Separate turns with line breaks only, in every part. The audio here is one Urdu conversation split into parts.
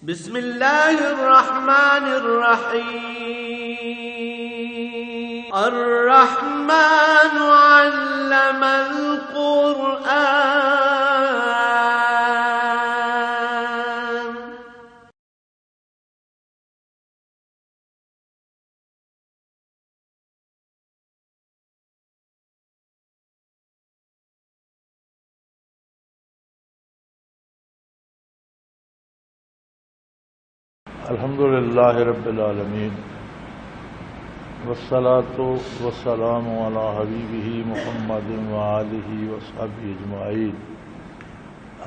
بسم اللہ الرحمن الرحیم الرحمن علم القرآن
الحمدللہ رب العالمین والصلاة والسلام علی حبیبہ محمد وآلہ وصحبہ اجمعین۔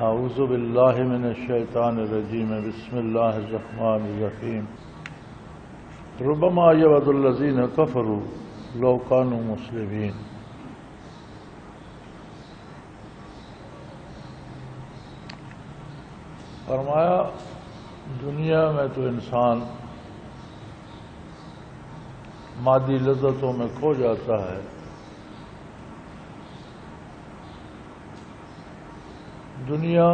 اعوذ باللہ من الشیطان الرجیم، بسم اللہ الرحمن الرحیم۔ ربما یود الذین کفروا لو کانوا مسلمین۔ فرمایا دنیا میں تو انسان مادی لذتوں میں کھو جاتا ہے، دنیا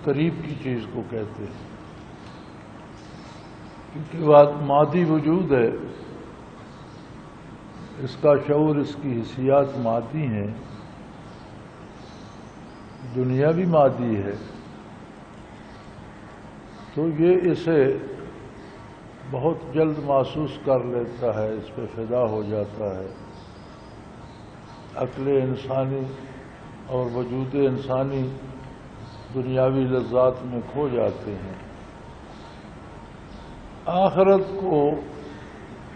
قریب کی چیز کو کہتے ہیں کیونکہ بات مادی وجود ہے، اس کا شعور، اس کی حیثیات مادی ہیں، دنیا بھی مادی ہے، تو یہ اسے بہت جلد محسوس کر لیتا ہے، اس پہ فدا ہو جاتا ہے۔ عقل انسانی اور وجود انسانی دنیاوی لذات میں کھو جاتے ہیں۔ آخرت کو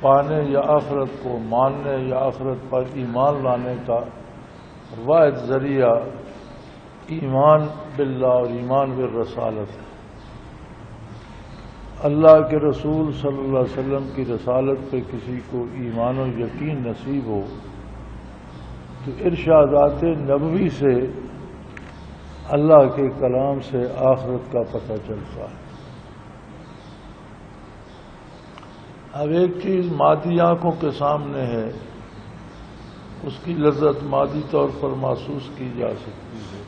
پانے یا آخرت کو ماننے یا آخرت پر ایمان لانے کا واحد ذریعہ ایمان باللہ اور ایمان بالرسالت ہے۔ اللہ کے رسول صلی اللہ علیہ وسلم کی رسالت پہ کسی کو ایمان و یقین نصیب ہو تو ارشادات نبوی سے، اللہ کے کلام سے آخرت کا پتہ چلتا ہے۔ اب ایک چیز مادی آنکھوں کے سامنے ہے، اس کی لذت مادی طور پر محسوس کی جا سکتی ہے،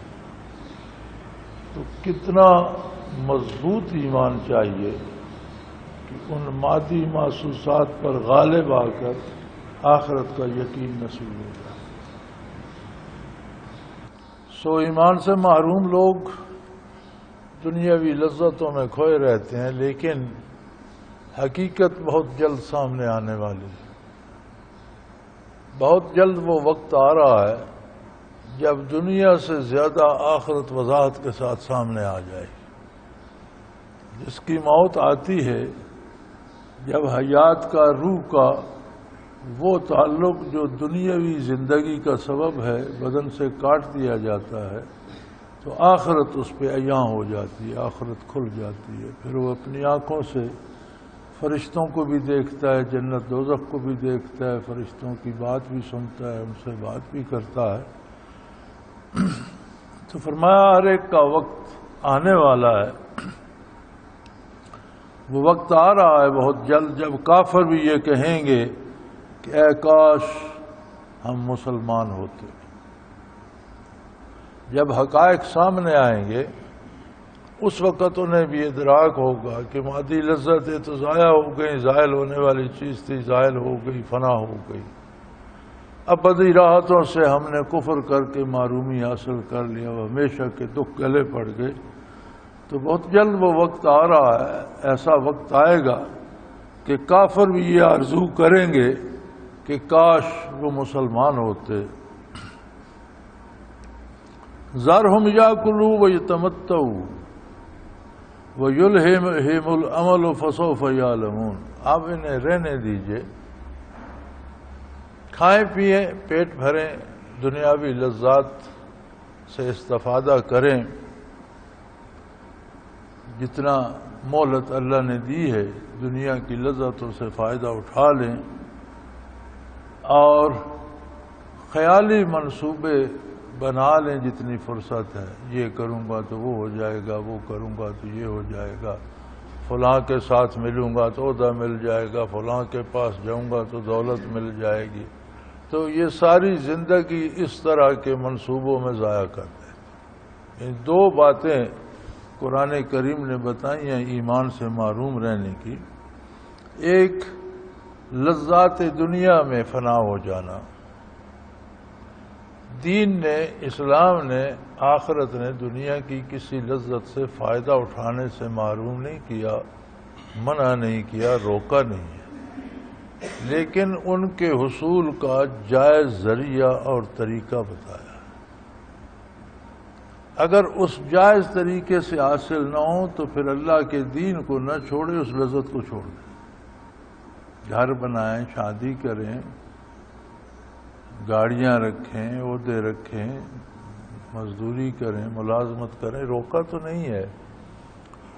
تو کتنا مضبوط ایمان چاہیے کہ ان مادی محسوسات پر غالب آ کر آخرت کا یقین نصیب ہو جائے۔ سو ایمان سے محروم لوگ دنیاوی لذتوں میں کھوئے رہتے ہیں، لیکن حقیقت بہت جلد سامنے آنے والی ہے۔ بہت جلد وہ وقت آ رہا ہے جب دنیا سے زیادہ آخرت وضاحت کے ساتھ سامنے آ جائے۔ جس کی موت آتی ہے جب حیات کا، روح کا وہ تعلق جو دنیاوی زندگی کا سبب ہے بدن سے کاٹ دیا جاتا ہے، تو آخرت اس پہ عیاں ہو جاتی ہے، آخرت کھل جاتی ہے۔ پھر وہ اپنی آنکھوں سے فرشتوں کو بھی دیکھتا ہے، جنت دوزخ کو بھی دیکھتا ہے، فرشتوں کی بات بھی سنتا ہے، ان سے بات بھی کرتا ہے۔ تو فرمایا ہر ایک کا وقت آنے والا ہے، وہ وقت آ رہا ہے بہت جلد جب کافر بھی یہ کہیں گے کہ اے کاش ہم مسلمان ہوتے۔ جب حقائق سامنے آئیں گے اس وقت انہیں بھی ادراک ہوگا کہ مادی لذتیں تو ضائع ہو گئی، زائل ہونے والی چیز تھی، زائل ہو گئی، فنا ہو گئی۔ ابدی راحتوں سے ہم نے کفر کر کے معرومی حاصل کر لیا، وہ ہمیشہ کے دکھ گلے پڑ گئے۔ تو بہت جلد وہ وقت آ رہا ہے، ایسا وقت آئے گا کہ کافر بھی یہ آرزو کریں گے کہ کاش وہ مسلمان ہوتے۔ ذرہم یاکلوا ویتمتعوا ویلہہم الامل فسوف یعلمون۔ آپ انہیں رہنے دیجئے، کھائیں پئیں، پیٹ بھریں، دنیاوی لذات سے استفادہ کریں، جتنا مہلت اللہ نے دی ہے دنیا کی لذتوں سے فائدہ اٹھا لیں، اور خیالی منصوبے بنا لیں جتنی فرصت ہے۔ یہ کروں گا تو وہ ہو جائے گا، وہ کروں گا تو یہ ہو جائے گا، فلاں کے ساتھ ملوں گا تو عہدہ مل جائے گا، فلاں کے پاس جاؤں گا تو دولت مل جائے گی۔ تو یہ ساری زندگی اس طرح کے منصوبوں میں ضائع کر دیں۔ ان دو باتیں قرآن کریم نے بتائی ہیں ایمان سے محروم رہنے کی، ایک لذات دنیا میں فنا ہو جانا۔ دین نے، اسلام نے، آخرت نے دنیا کی کسی لذت سے فائدہ اٹھانے سے محروم نہیں کیا، منع نہیں کیا، روکا نہیں ہے، لیکن ان کے حصول کا جائز ذریعہ اور طریقہ بتایا۔ اگر اس جائز طریقے سے حاصل نہ ہو تو پھر اللہ کے دین کو نہ چھوڑے، اس لذت کو چھوڑ دیں۔ گھر بنائیں، شادی کریں، گاڑیاں رکھیں، عہدے رکھیں، مزدوری کریں، ملازمت کریں، روکا تو نہیں ہے۔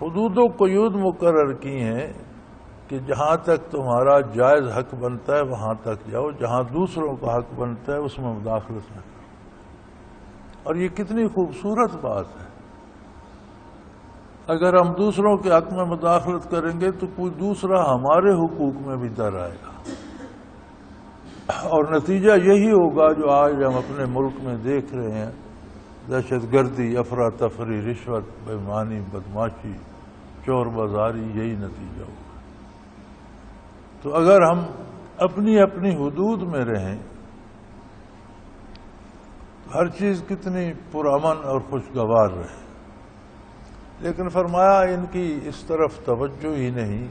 حدود و قیود مقرر کی ہیں کہ جہاں تک تمہارا جائز حق بنتا ہے وہاں تک جاؤ، جہاں دوسروں کا حق بنتا ہے اس میں مداخلت نہ کرو۔ اور یہ کتنی خوبصورت بات ہے۔ اگر ہم دوسروں کے حق میں مداخلت کریں گے تو کوئی دوسرا ہمارے حقوق میں بھی در آئے گا، اور نتیجہ یہی ہوگا جو آج ہم اپنے ملک میں دیکھ رہے ہیں، دہشت گردی، افراتفری، رشوت، بے ایمانی، بدماشی، چور بازاری، یہی نتیجہ ہوگا۔ تو اگر ہم اپنی اپنی حدود میں رہیں، ہر چیز کتنی پرامن اور خوشگوار رہے، لیکن فرمایا ان کی اس طرف توجہ ہی نہیں،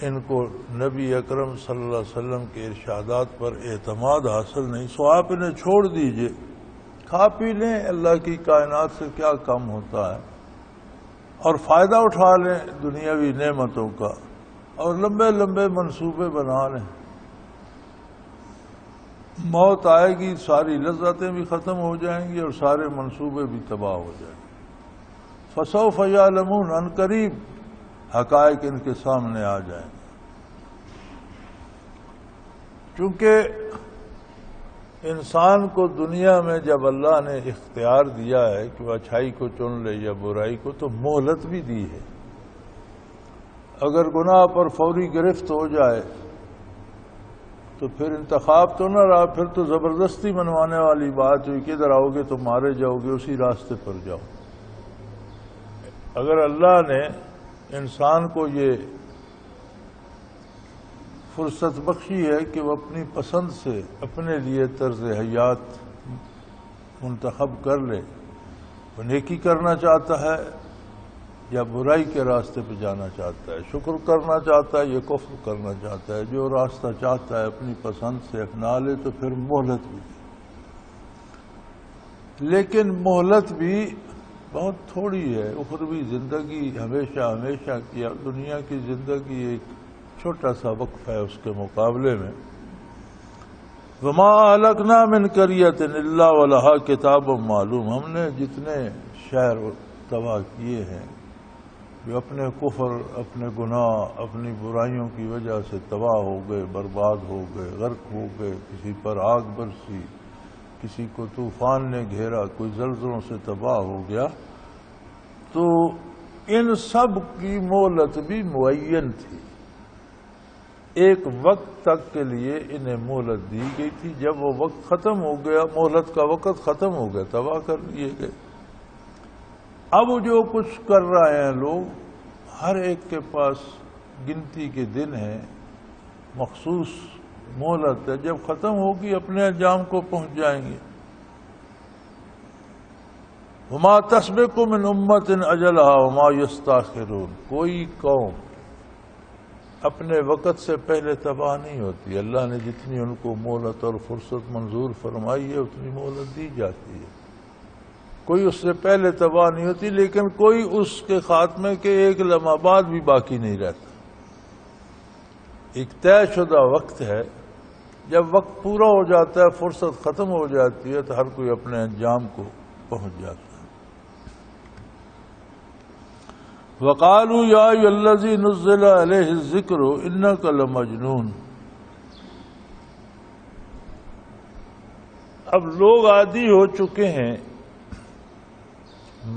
ان کو نبی اکرم صلی اللہ علیہ وسلم کے ارشادات پر اعتماد حاصل نہیں، سو آپ انہیں چھوڑ دیجئے، کھا پی لیں، اللہ کی کائنات سے کیا کم ہوتا ہے، اور فائدہ اٹھا لیں دنیاوی نعمتوں کا، اور لمبے لمبے منصوبے بنا لیں۔ موت آئے گی، ساری لذتیں بھی ختم ہو جائیں گی اور سارے منصوبے بھی تباہ ہو جائیں گے۔ فسوف یعلمون، ان قریب حقائق ان کے سامنے آ جائیں گے۔ چونکہ انسان کو دنیا میں جب اللہ نے اختیار دیا ہے کہ وہ اچھائی کو چن لے یا برائی کو، تو مہلت بھی دی ہے۔ اگر گناہ پر فوری گرفت ہو جائے تو پھر انتخاب تو نہ رہا، پھر تو زبردستی منوانے والی بات ہوئی کہ ادھر آؤ گے تو مارے جاؤ گے، اسی راستے پر جاؤ۔ اگر اللہ نے انسان کو یہ فرصت بخشی ہے کہ وہ اپنی پسند سے اپنے لیے طرز حیات منتخب کر لے، وہ نیکی کرنا چاہتا ہے یا برائی کے راستے پہ جانا چاہتا ہے، شکر کرنا چاہتا ہے یا کفر کرنا چاہتا ہے، جو راستہ چاہتا ہے اپنی پسند سے اپنا لے، تو پھر مہلت بھی دے۔ لیکن مہلت بھی بہت تھوڑی ہے، اخروی زندگی ہمیشہ ہمیشہ کی، دنیا کی زندگی ایک چھوٹا سا وقف ہے اس کے مقابلے میں۔ وما اہلکنا من قریۃ الا ولہا کتاب معلوم، ہم نے جتنے شہر تباہ کیے ہیں جو اپنے کفر، اپنے گناہ، اپنی برائیوں کی وجہ سے تباہ ہو گئے، برباد ہو گئے، غرق ہو گئے، کسی پر آگ برسی، کسی کو طوفان نے گھیرا، کوئی زلزلوں سے تباہ ہو گیا، تو ان سب کی مہلت بھی معین تھی۔ ایک وقت تک کے لیے انہیں مہلت دی گئی تھی، جب وہ وقت ختم ہو گیا، مہلت کا وقت ختم ہو گیا، تباہ کر دیے گئے۔ اب جو کچھ کر رہے ہیں لوگ، ہر ایک کے پاس گنتی کے دن ہیں، مخصوص مہلت ہے، جب ختم ہوگی اپنے انجام کو پہنچ جائیں گے۔ وما تسبق من امت اجلها وما یستاخرون، کوئی قوم اپنے وقت سے پہلے تباہ نہیں ہوتی، اللہ نے جتنی ان کو مہلت اور فرصت منظور فرمائی ہے اتنی مہلت دی جاتی ہے، کوئی اس سے پہلے تباہ نہیں ہوتی، لیکن کوئی اس کے خاتمے کے ایک لمحہ بعد بھی باقی نہیں رہتا۔ ایک طے شدہ وقت ہے، جب وقت پورا ہو جاتا ہے، فرصت ختم ہو جاتی ہے، تو ہر کوئی اپنے انجام کو پہنچ جاتا ہے۔ وَقَالُوا يَا أَيُّهَا الَّذِي نُزِّلَ عَلَيْهِ الذِّكْرُ إِنَّكَ لَمَجْنُونَ، اب لوگ عادی ہو چکے ہیں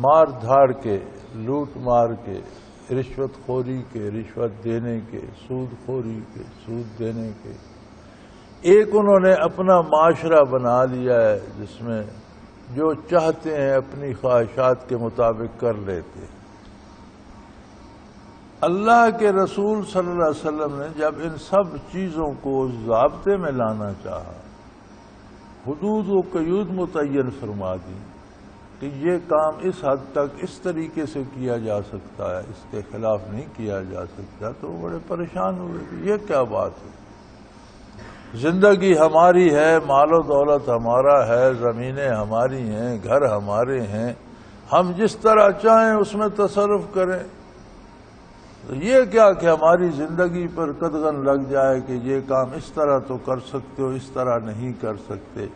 مار دھاڑ کے، لوٹ مار کے، رشوت خوری کے، رشوت دینے کے، سود خوری کے، سود دینے کے۔ ایک انہوں نے اپنا معاشرہ بنا لیا ہے جس میں جو چاہتے ہیں اپنی خواہشات کے مطابق کر لیتے ہیں۔ اللہ کے رسول صلی اللہ علیہ وسلم نے جب ان سب چیزوں کو ضابطے میں لانا چاہا، حدود و قیود متعین فرما دی کہ یہ کام اس حد تک اس طریقے سے کیا جا سکتا ہے، اس کے خلاف نہیں کیا جا سکتا، تو بڑے پریشان ہوئے کہ یہ کیا بات ہے؟ زندگی ہماری ہے، مال و دولت ہمارا ہے، زمینیں ہماری ہیں، گھر ہمارے ہیں، ہم جس طرح چاہیں اس میں تصرف کریں، تو یہ کیا کہ ہماری زندگی پر قدغن لگ جائے کہ یہ کام اس طرح تو کر سکتے ہو، اس طرح نہیں کر سکتے،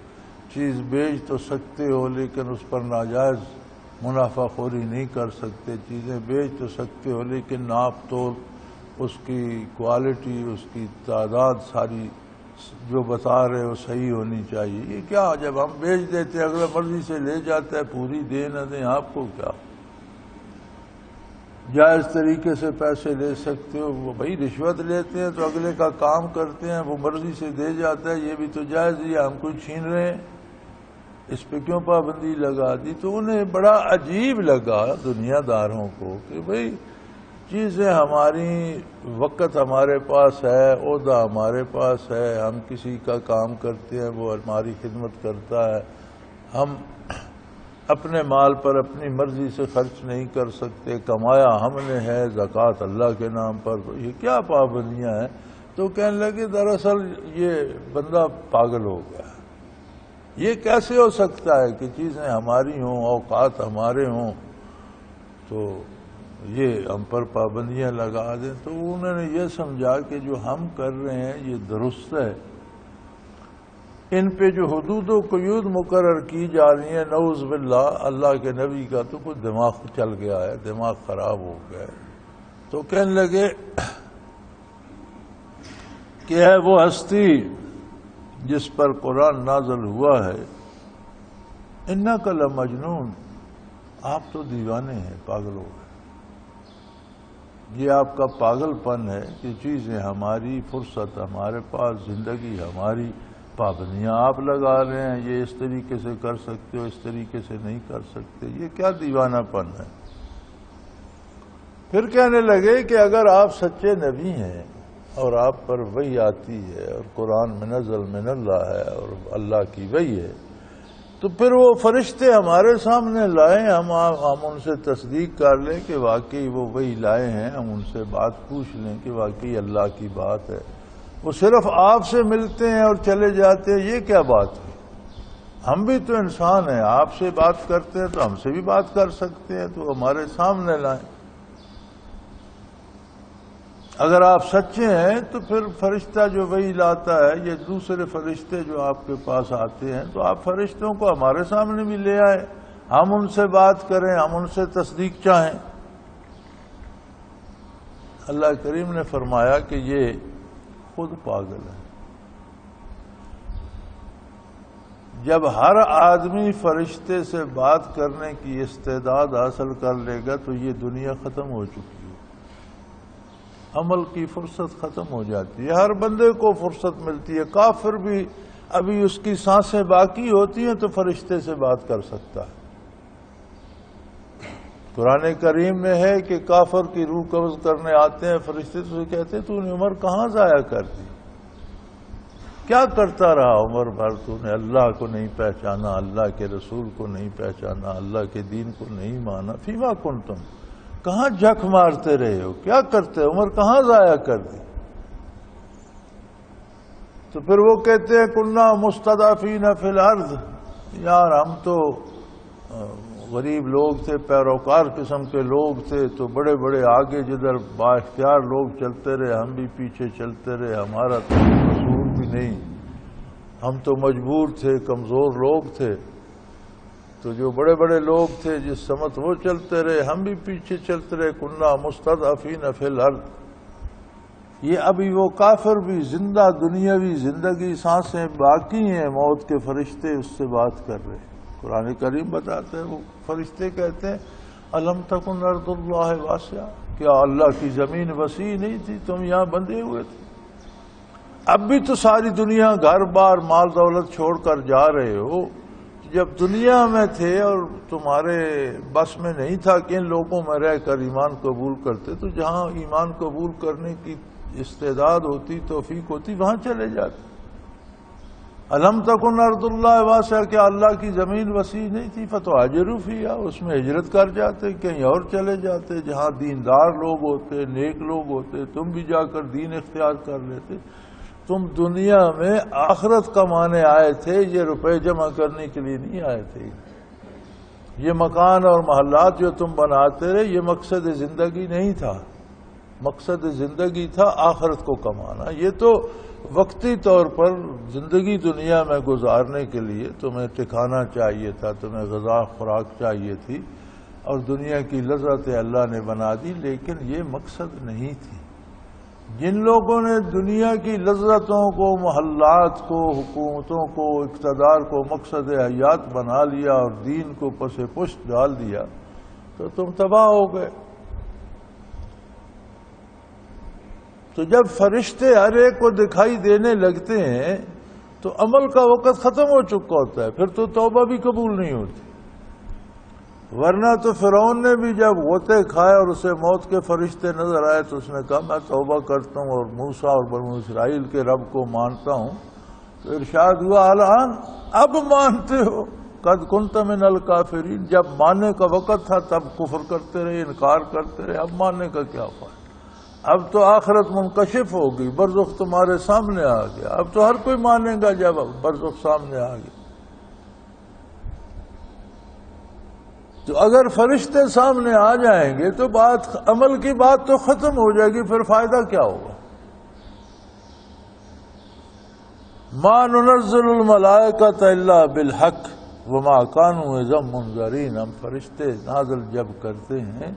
چیز بیچ تو سکتے ہو لیکن اس پر ناجائز منافع خوری نہیں کر سکتے، چیزیں بیچ تو سکتے ہو لیکن ناپ تول، اس کی کوالٹی، اس کی تعداد ساری جو بتا رہے ہو صحیح ہونی چاہیے۔ یہ کیا جب ہم بیچ دیتے اگلے مرضی سے لے جاتا ہے، پوری دے نہ دیں آپ کو کیا، جائز طریقے سے پیسے لے سکتے ہو، وہ بھائی رشوت لیتے ہیں تو اگلے کا کام کرتے ہیں، وہ مرضی سے دے جاتا ہے، یہ بھی تو جائز ہے، ہم کوئی چھین رہے ہیں، اس پہ کیوں پابندی لگا دی؟ تو انہیں بڑا عجیب لگا دنیا داروں کو کہ بھائی چیزیں ہماری، وقت ہمارے پاس ہے، عہدہ ہمارے پاس ہے، ہم کسی کا کام کرتے ہیں وہ ہماری خدمت کرتا ہے، ہم اپنے مال پر اپنی مرضی سے خرچ نہیں کر سکتے، کمایا ہم نے ہے زکوٰۃ اللہ کے نام پر، تو یہ کیا پابندیاں ہیں؟ تو کہنے لگے دراصل یہ بندہ پاگل ہو گیا، یہ کیسے ہو سکتا ہے کہ چیزیں ہماری ہوں، اوقات ہمارے ہوں تو یہ ہم پر پابندیاں لگا دیں؟ تو انہوں نے یہ سمجھا کہ جو ہم کر رہے ہیں یہ درست ہے، ان پہ جو حدود و قیود مقرر کی جا رہی ہیں، نعوذ باللہ اللہ کے نبی کا تو کوئی دماغ چل گیا ہے، دماغ خراب ہو گیا ہے۔ تو کہنے لگے کہ ہے وہ ہستی جس پر قرآن نازل ہوا ہے، انک لمجنون، آپ تو دیوانے ہیں، پاگل ہو گئے، یہ آپ کا پاگل پن ہے کہ چیزیں ہماری، فرصت ہمارے پاس، زندگی ہماری، پابندیاں آپ لگا رہے ہیں، یہ اس طریقے سے کر سکتے ہو، اس طریقے سے نہیں کر سکتے، یہ کیا دیوانہ پن ہے؟ پھر کہنے لگے کہ اگر آپ سچے نبی ہیں اور آپ پر وحی آتی ہے اور قرآن منزل من اللہ ہے اور اللہ کی وحی ہے، تو پھر وہ فرشتے ہمارے سامنے لائیں، ہم ان سے تصدیق کر لیں کہ واقعی وہ وحی لائے ہیں، ہم ان سے بات پوچھ لیں کہ واقعی اللہ کی بات ہے۔ وہ صرف آپ سے ملتے ہیں اور چلے جاتے ہیں، یہ کیا بات ہے؟ ہم بھی تو انسان ہیں، آپ سے بات کرتے ہیں تو ہم سے بھی بات کر سکتے ہیں، تو ہمارے سامنے لائیں۔ اگر آپ سچے ہیں تو پھر فرشتہ جو وحی لاتا ہے، یہ دوسرے فرشتے جو آپ کے پاس آتے ہیں، تو آپ فرشتوں کو ہمارے سامنے بھی لے آئیں، ہم ان سے بات کریں، ہم ان سے تصدیق چاہیں۔ اللہ کریم نے فرمایا کہ یہ خود پاگل ہے۔ جب ہر آدمی فرشتے سے بات کرنے کی استعداد حاصل کر لے گا تو یہ دنیا ختم ہو چکی ہے، عمل کی فرصت ختم ہو جاتی ہے، ہر بندے کو فرصت ملتی ہے، کافر بھی ابھی اس کی سانسیں باقی ہوتی ہیں تو فرشتے سے بات کر سکتا ہے۔ قرآن کریم میں ہے کہ کافر کی روح قبض کرنے آتے ہیں فرشتے، تو کہتے تو نے عمر کہاں ضائع کر دی، کیا کرتا رہا عمر بھر، تو نے اللہ کو نہیں پہچانا، اللہ کے رسول کو نہیں پہچانا، اللہ کے دین کو نہیں مانا، فیما کنتم، کہاں جھک مارتے رہے ہو، کیا کرتے، عمر کہاں ضائع کر دی؟ تو پھر وہ کہتے ہیں کنا مستضعفین فی الارض، یار ہم تو غریب لوگ تھے، پیروکار قسم کے لوگ تھے، تو بڑے بڑے آگے جدھر با اختیار لوگ چلتے رہے ہم بھی پیچھے چلتے رہے، ہمارا تو قصور بھی نہیں، ہم تو مجبور تھے، کمزور لوگ تھے، تو جو بڑے بڑے لوگ تھے جس سمت وہ چلتے رہے ہم بھی پیچھے چلتے رہے، کنا مستضعفین فی الارض۔ یہ ابھی وہ کافر بھی زندہ دنیاوی زندگی، سانسیں باقی ہیں، موت کے فرشتے اس سے بات کر رہے ہیں۔ قرآن کریم بتاتے ہیں وہ فرشتے کہتے ہیں الم تکن ارض اللہ واسعہ، کیا اللہ کی زمین وسیع نہیں تھی، تم یہاں بندھے ہوئے تھے؟ اب بھی تو ساری دنیا گھر بار مال دولت چھوڑ کر جا رہے ہو، جب دنیا میں تھے اور تمہارے بس میں نہیں تھا کہ ان لوگوں میں رہ کر ایمان قبول کرتے، تو جہاں ایمان قبول کرنے کی استعداد ہوتی، توفیق ہوتی، وہاں چلے جاتے۔ الم تکن ارض اللہ واسعہ، کیا اللہ کی زمین وسیع نہیں تھی؟ فتہاجروا فیہا، اس میں ہجرت کر جاتے، کہیں اور چلے جاتے جہاں دیندار لوگ ہوتے، نیک لوگ ہوتے، تم بھی جا کر دین اختیار کر لیتے۔ تم دنیا میں آخرت کمانے آئے تھے، یہ روپے جمع کرنے کے لیے نہیں آئے تھے۔ یہ مکان اور محلات جو تم بناتے رہے، یہ مقصد زندگی نہیں تھا۔ مقصد زندگی تھا آخرت کو کمانا۔ یہ تو وقتی طور پر زندگی دنیا میں گزارنے کے لیے تمہیں ٹھکانا چاہیے تھا، تمہیں غذا خوراک چاہیے تھی، اور دنیا کی لذتیں اللہ نے بنا دی، لیکن یہ مقصد نہیں تھی۔ جن لوگوں نے دنیا کی لذتوں کو، محلات کو، حکومتوں کو، اقتدار کو مقصد حیات بنا لیا اور دین کو پس پشت ڈال دیا، تو تم تباہ ہو گئے۔ تو جب فرشتے ہر ایک کو دکھائی دینے لگتے ہیں تو عمل کا وقت ختم ہو چکا ہوتا ہے، پھر تو توبہ بھی قبول نہیں ہوتی۔ ورنہ تو فرعون نے بھی جب غوطے کھائے اور اسے موت کے فرشتے نظر آئے تو اس نے کہا میں توبہ کرتا ہوں اور موسیٰ اور بنو اسرائیل کے رب کو مانتا ہوں۔ تو ارشاد ہوا الآن، اب مانتے ہو؟ قد کنت من الکافرین، جب ماننے کا وقت تھا تب کفر کرتے رہے، انکار کرتے رہے، اب ماننے کا کیا فائدہ؟ اب تو آخرت منکشف ہوگی، برزخ تمہارے سامنے آ گیا، اب تو ہر کوئی مانے گا جب برزخ سامنے آ گیا۔ تو اگر فرشتے سامنے آ جائیں گے تو عمل کی بات تو ختم ہو جائے گی، پھر فائدہ کیا ہوگا؟ ما ننزل الملائکۃ الا بالحق وما كانوا اذا منذرین، ہم فرشتے نازل جب کرتے ہیں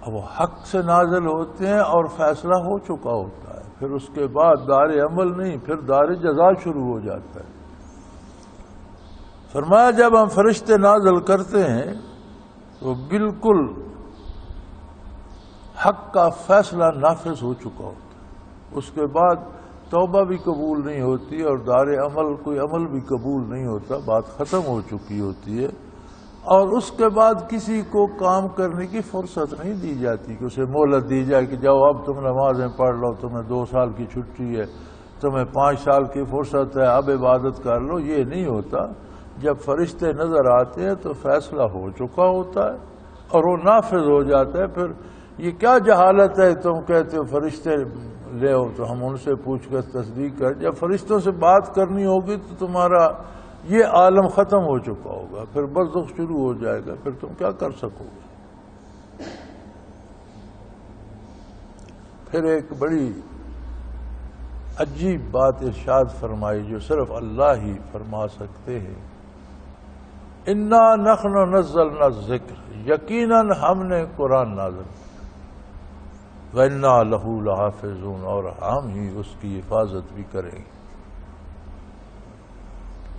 اب وہ حق سے نازل ہوتے ہیں اور فیصلہ ہو چکا ہوتا ہے، پھر اس کے بعد دار عمل نہیں، پھر دار جزا شروع ہو جاتا ہے۔ فرمایا جب ہم فرشتے نازل کرتے ہیں تو بالکل حق کا فیصلہ نافذ ہو چکا ہوتا ہے، اس کے بعد توبہ بھی قبول نہیں ہوتی اور دار عمل کوئی عمل بھی قبول نہیں ہوتا، بات ختم ہو چکی ہوتی ہے، اور اس کے بعد کسی کو کام کرنے کی فرصت نہیں دی جاتی کہ اسے مہلت دی جائے کہ جاؤ اب تم نمازیں پڑھ لو، تمہیں 2 سال کی چھٹی ہے، تمہیں 5 سال کی فرصت ہے، اب عبادت کر لو۔ یہ نہیں ہوتا۔ جب فرشتے نظر آتے ہیں تو فیصلہ ہو چکا ہوتا ہے اور وہ نافذ ہو جاتا ہے۔ پھر یہ کیا جہالت ہے تم کہتے ہو فرشتے لے ہو، تو ہم ان سے پوچھ کر تصدیق کر، جب فرشتوں سے بات کرنی ہوگی تو تمہارا یہ عالم ختم ہو چکا ہوگا، پھر برزخ شروع ہو جائے گا، پھر تم کیا کر سکو گے؟ پھر ایک بڑی عجیب بات ارشاد فرمائی جو صرف اللہ ہی فرما سکتے ہیں، انا نحن نزلنا الذکر، یقیناً ہم نے قرآن نازل کیا، وَإِنَّا لَهُ لَحَافِظُونَ، اور ہم ہی اس کی حفاظت بھی کریں گے۔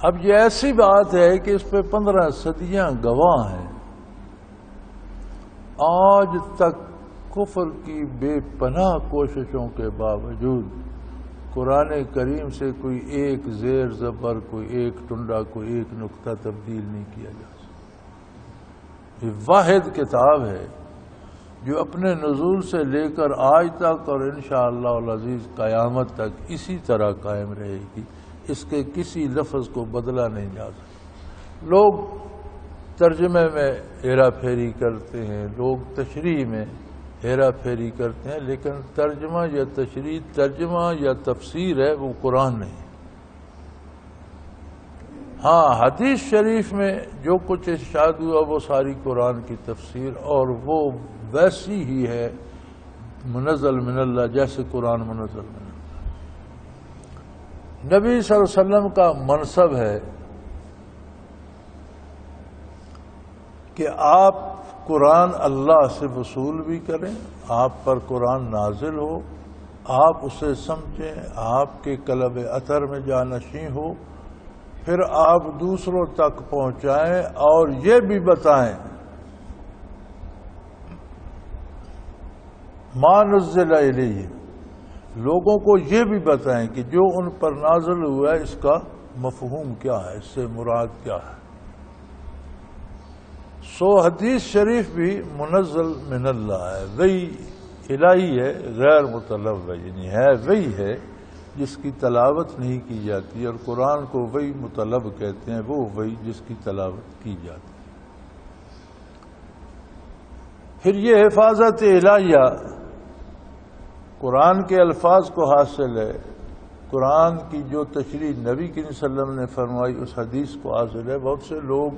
اب یہ ایسی بات ہے کہ اس پہ 15 صدیاں گواہ ہیں، آج تک کفر کی بے پناہ کوششوں کے باوجود قرآن کریم سے کوئی ایک زیر زبر، کوئی ایک ٹنڈا، کوئی ایک نقطہ تبدیل نہیں کیا جا سکتا۔ یہ واحد کتاب ہے جو اپنے نزول سے لے کر آج تک اور انشاءاللہ العزیز قیامت تک اسی طرح قائم رہے گی، اس کے کسی لفظ کو بدلا نہیں جا سکتا۔ لوگ ترجمے میں ہیرا پھیری کرتے ہیں، لوگ تشریح میں ہیرا پھیری کرتے ہیں، لیکن ترجمہ یا تشریح، ترجمہ یا تفسیر ہے، وہ قرآن نہیں۔ ہاں حدیث شریف میں جو کچھ ارشاد ہوا وہ ساری قرآن کی تفسیر، اور وہ ویسی ہی ہے منزل من اللہ جیسے قرآن منزل من اللہ۔ نبی صلی اللہ علیہ وسلم کا منصب ہے کہ آپ قرآن اللہ سے وصول بھی کریں، آپ پر قرآن نازل ہو، آپ اسے سمجھیں، آپ کے قلب اثر میں جانشین ہو، پھر آپ دوسروں تک پہنچائیں اور یہ بھی بتائیں ما نزل الیہ، لوگوں کو یہ بھی بتائیں کہ جو ان پر نازل ہوا ہے اس کا مفہوم کیا ہے، اس سے مراد کیا ہے؟ حدیث شریف بھی منزل من اللہ ہے، وحی الہی ہے، غیر مطلب ہے، یعنی ہے وحی ہے جس کی تلاوت نہیں کی جاتی، اور قرآن کو وحی مطلب کہتے ہیں، وہ وحی جس کی تلاوت کی جاتی ہے۔ پھر یہ حفاظت الہیہ قرآن کے الفاظ کو حاصل ہے، قرآن کی جو تشریح نبی کریم صلی اللہ علیہ وسلم نے فرمائی اس حدیث کو حاصل ہے۔ بہت سے لوگ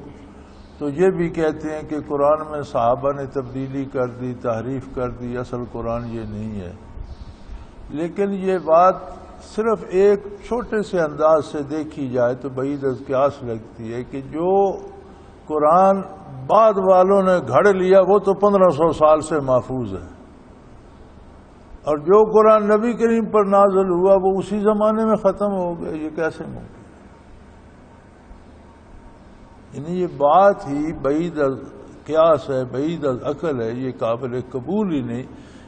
تو یہ بھی کہتے ہیں کہ قرآن میں صحابہ نے تبدیلی کر دی، تحریف کر دی، اصل قرآن یہ نہیں ہے، لیکن یہ بات صرف ایک چھوٹے سے انداز سے دیکھی جائے تو بعید از قیاس لگتی ہے کہ جو قرآن بعد والوں نے گھڑ لیا وہ تو 1500 سال سے محفوظ ہے، اور جو قرآن نبی کریم پر نازل ہوا وہ اسی زمانے میں ختم ہو گیا۔ یہ کیسے ممکن؟ یعنی یہ بات ہی بعید از قیاس ہے، بعید از عقل ہے، یہ قابل قبول ہی نہیں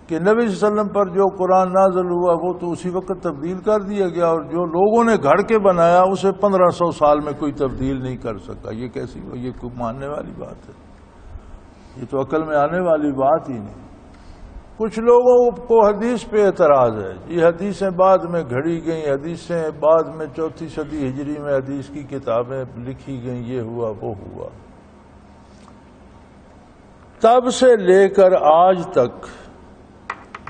کہ نبی صلی اللہ علیہ وسلم پر جو قرآن نازل ہوا وہ تو اسی وقت تبدیل کر دیا گیا، اور جو لوگوں نے گھڑ کے بنایا اسے 1500 سال میں کوئی تبدیل نہیں کر سکا۔ یہ کیسی، یہ کوئی ماننے والی بات ہے؟ یہ تو عقل میں آنے والی بات ہی نہیں۔ کچھ لوگوں کو حدیث پہ اعتراض ہے، یہ حدیثیں بعد میں گھڑی گئیں، حدیثیں بعد میں 4 صدی ہجری میں حدیث کی کتابیں لکھی گئیں، یہ ہوا وہ ہوا۔ تب سے لے کر آج تک